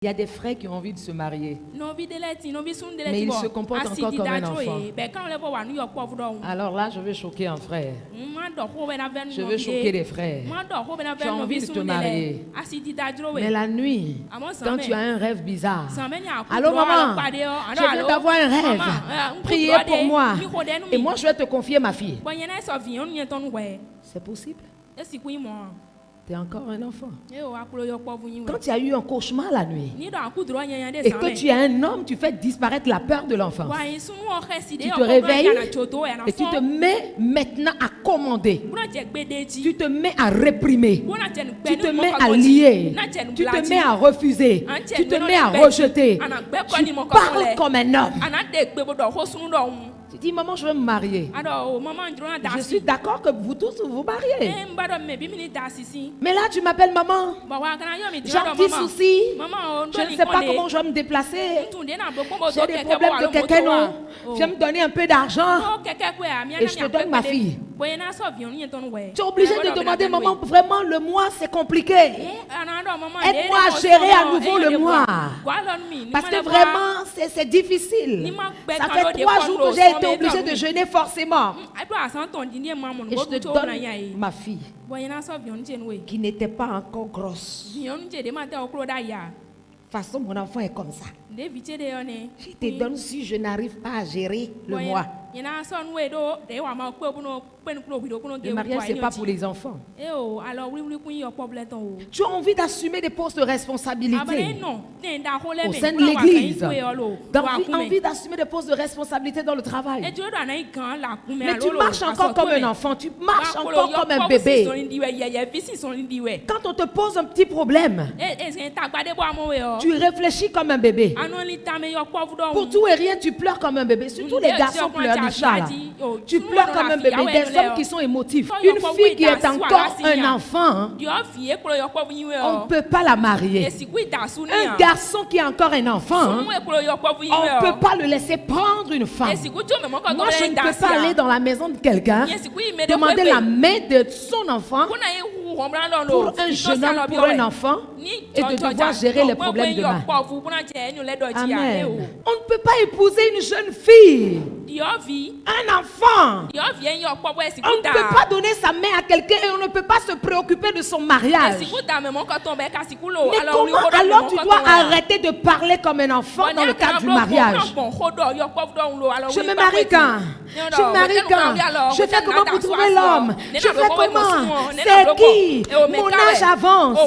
Il y a des frères qui ont envie de se marier, mais ils se comportent encore comme un enfant. Alors là, je veux choquer un frère. Je veux choquer les frères. Tu as envie de te marier, mais la nuit, quand tu as un rêve bizarre, allô maman, je viens d'avoir un rêve, priez pour moi, et moi je vais te confier ma fille. C'est possible? Tu es encore un enfant. Quand tu as eu un cauchemar la nuit et que tu es un homme, tu fais disparaître la peur de l'enfance. Tu te réveilles et tu te mets maintenant à commander. Tu te mets à réprimer. Tu te mets à lier. Tu te mets à refuser. Tu te mets à rejeter. Tu parles comme un homme. Tu dis, maman, je veux me marier. Je suis d'accord que vous tous vous mariez. Mais là, tu m'appelles maman. J'ai un petit souci. Je ne sais pas comment je vais me déplacer. J'ai des problèmes de quelqu'un. Je vais me donner un peu d'argent et je te donne ma fille. Tu es obligé de demander, maman, vraiment, le mois, c'est compliqué. Aide-moi à gérer à nouveau le mois. Parce que vraiment, c'est difficile. Ça fait 3 jours que j'ai été obligée de jeûner forcément. Et je te donne ma fille qui n'était pas encore grosse. De toute façon, mon enfant est comme ça. Je te donne si je n'arrive pas à gérer le mois. Le mariage, ce n'est pas pour les enfants. Tu as envie d'assumer des postes de responsabilité au sein de l'église. Tu as envie d'assumer des postes de responsabilité dans le travail. Mais tu marches encore comme un enfant. Tu marches encore comme un bébé. Quand on te pose un petit problème, tu réfléchis comme un bébé. Pour tout et rien, tu pleures comme un bébé. Surtout les garçons pleurent. Tu pleures comme un bébé, des hommes qui sont émotifs. Une fille qui est encore un enfant, on ne peut pas la marier. Un garçon qui est encore un enfant, on ne peut pas le laisser prendre une femme. Moi, je ne peux pas aller dans la maison de quelqu'un, demander la main de son enfant pour un jeune homme, pour un enfant, et de devoir gérer les problèmes demain. Amen. On ne peut pas épouser une jeune fille, un enfant. On ne peut pas donner sa main à quelqu'un et on ne peut pas se préoccuper de son mariage. Mais comment alors tu dois arrêter de parler comme un enfant dans le cadre du mariage? Je me marie quand? Je me marie quand? Je fais comment pour trouver l'homme? Je fais comment? C'est qui? Mon âge avance.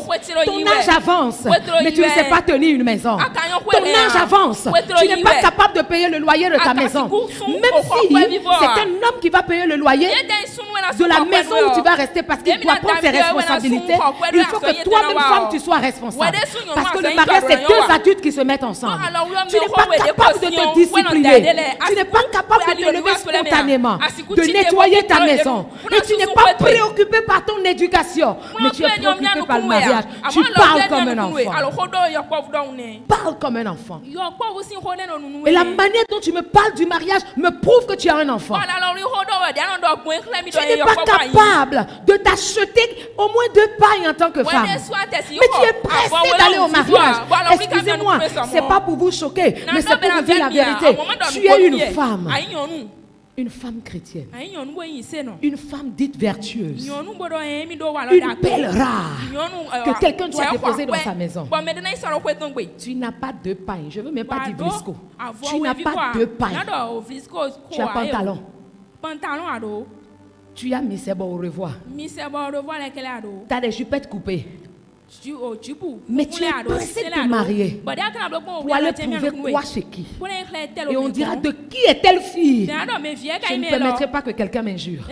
Ton âge avance. Mais tu ne sais pas tenir une maison. Ton âge avance. Tu n'es pas capable de payer le loyer de ta maison. Même si c'est un homme qui va payer le loyer de la maison où tu vas rester parce qu'il doit prendre ses responsabilités, il faut que toi-même, femme, tu sois responsable. Parce que le mariage, c'est 2 adultes qui se mettent ensemble. Tu n'es pas capable de te discipliner. Tu n'es pas capable de te lever spontanément, de nettoyer ta maison. Et tu n'es pas préoccupé par ton éducation, mais tu es préoccupé par le mariage. Tu parles comme un enfant. Parle comme un enfant. Et la manière dont tu me parles du mariage me prouve que tu as un enfant. Tu n'es pas capable de t'acheter au moins 2 pailles en tant que femme. Mais tu es pressée d'aller au mariage. Excusez-moi, ce n'est pas pour vous choquer, mais c'est pour vous dire la vérité. Tu es une femme. Une femme chrétienne. Une femme dite vertueuse. Une belle rare que quelqu'un doit déposer dans sa maison. Tu n'as pas 2 pailles. Je ne veux même pas dire brisco. Tu n'as pas 2 pailles. Tu as pantalon. Tu as mis ses au revoir. Tu as des jupettes coupées. Mais tu es pressé de te marier pour aller prouver quoi chez qui. Et on dira, de qui est telle fille? Je ne permettrai pas que quelqu'un m'injure.